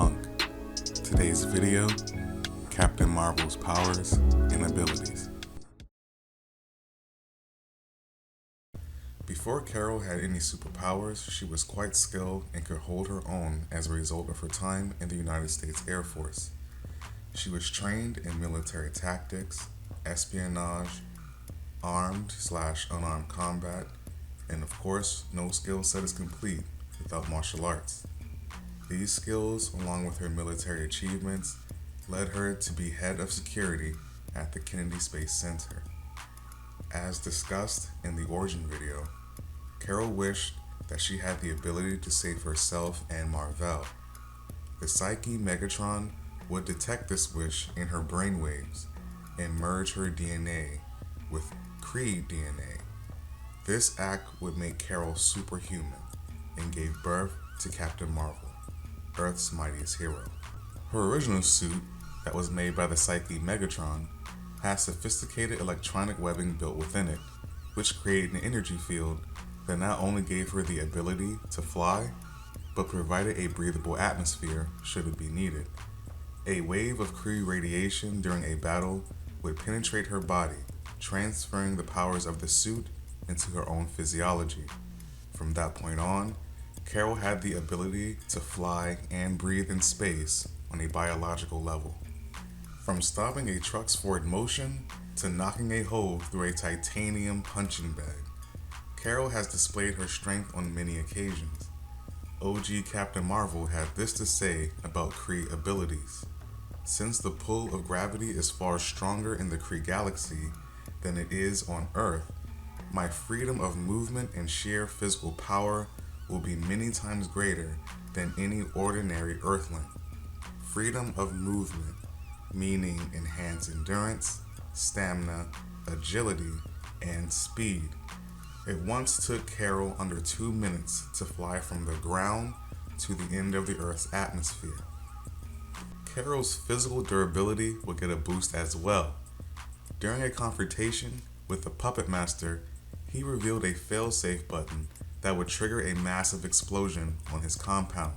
Monk. Today's video, Captain Marvel's powers and abilities. Before Carol had any superpowers, she was quite skilled and could hold her own as a result of her time in the United States Air Force. She was trained in military tactics, espionage, armed/unarmed combat, and of course, no skill set is complete without martial arts. These skills, along with her military achievements, led her to be head of security at the Kennedy Space Center. As discussed in the origin video, Carol wished that she had the ability to save herself and Marvel. The Psyche Megatron would detect this wish in her brainwaves and merge her DNA with Kree DNA. This act would make Carol superhuman and gave birth to Captain Marvel, Earth's mightiest hero. Her original suit, that was made by the Psyche Megatron, had sophisticated electronic webbing built within it, which created an energy field that not only gave her the ability to fly, but provided a breathable atmosphere should it be needed. A wave of Kree radiation during a battle would penetrate her body, transferring the powers of the suit into her own physiology. From that point on, Carol had the ability to fly and breathe in space on a biological level. From stopping a truck's forward motion to knocking a hole through a titanium punching bag, Carol has displayed her strength on many occasions. OG Captain Marvel had this to say about Kree abilities. Since the pull of gravity is far stronger in the Kree galaxy than it is on Earth, my freedom of movement and sheer physical power will be many times greater than any ordinary Earthling. Freedom of movement, meaning enhanced endurance, stamina, agility, and speed. It once took Carol under 2 minutes to fly from the ground to the end of the Earth's atmosphere. Carol's physical durability would get a boost as well. During a confrontation with the Puppet Master, he revealed a fail-safe button that would trigger a massive explosion on his compound,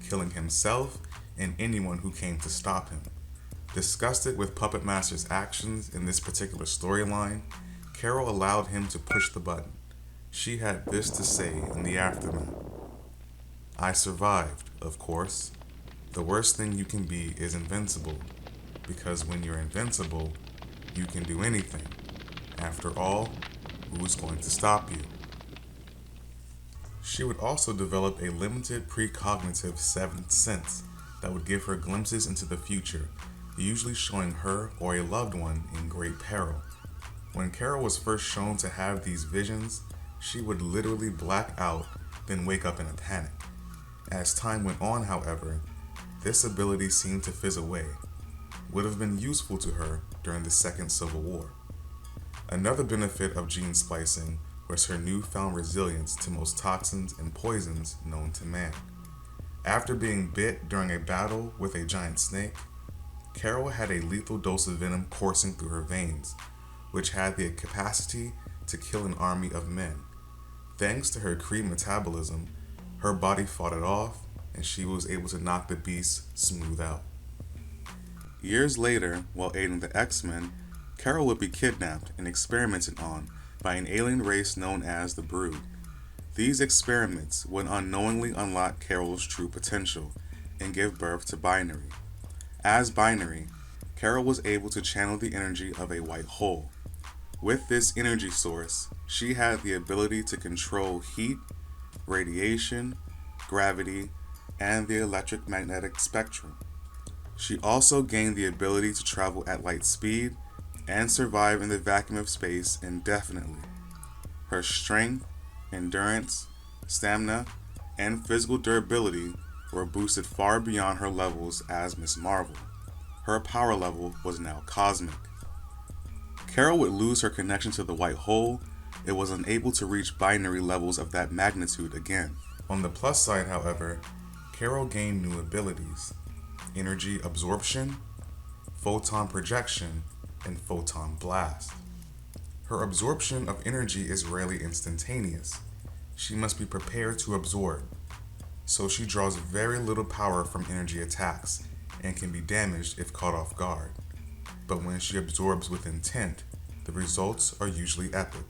killing himself and anyone who came to stop him. Disgusted with Puppet Master's actions in this particular storyline, Carol allowed him to push the button. She had this to say in the aftermath. "I survived, of course. The worst thing you can be is invincible, because when you're invincible, you can do anything. After all, who's going to stop you?" She would also develop a limited precognitive seventh sense that would give her glimpses into the future, usually showing her or a loved one in great peril. When Carol was first shown to have these visions, she would literally black out, then wake up in a panic. As time went on, however, this ability seemed to fizz away. Would have been useful to her during the Second Civil War. Another benefit of gene splicing was her newfound resilience to most toxins and poisons known to man. After being bit during a battle with a giant snake, Carol had a lethal dose of venom coursing through her veins, which had the capacity to kill an army of men. Thanks to her Kree metabolism, her body fought it off, and she was able to knock the beast smooth out. Years later, while aiding the X-Men, Carol would be kidnapped and experimented on by an alien race known as the Brood. These experiments would unknowingly unlock Carol's true potential and give birth to Binary. As Binary, Carol was able to channel the energy of a white hole. With this energy source, she had the ability to control heat, radiation, gravity, and the electromagnetic spectrum. She also gained the ability to travel at light speed and survive in the vacuum of space indefinitely. Her strength, endurance, stamina, and physical durability were boosted far beyond her levels as Miss Marvel. Her power level was now cosmic. Carol would lose her connection to the white hole. It was unable to reach Binary levels of that magnitude again. On the plus side, however, Carol gained new abilities: energy absorption, photon projection, and photon blast. Her absorption of energy is rarely instantaneous. She must be prepared to absorb. so she draws very little power from energy attacks and can be damaged if caught off guard. But when she absorbs with intent, the results are usually epic.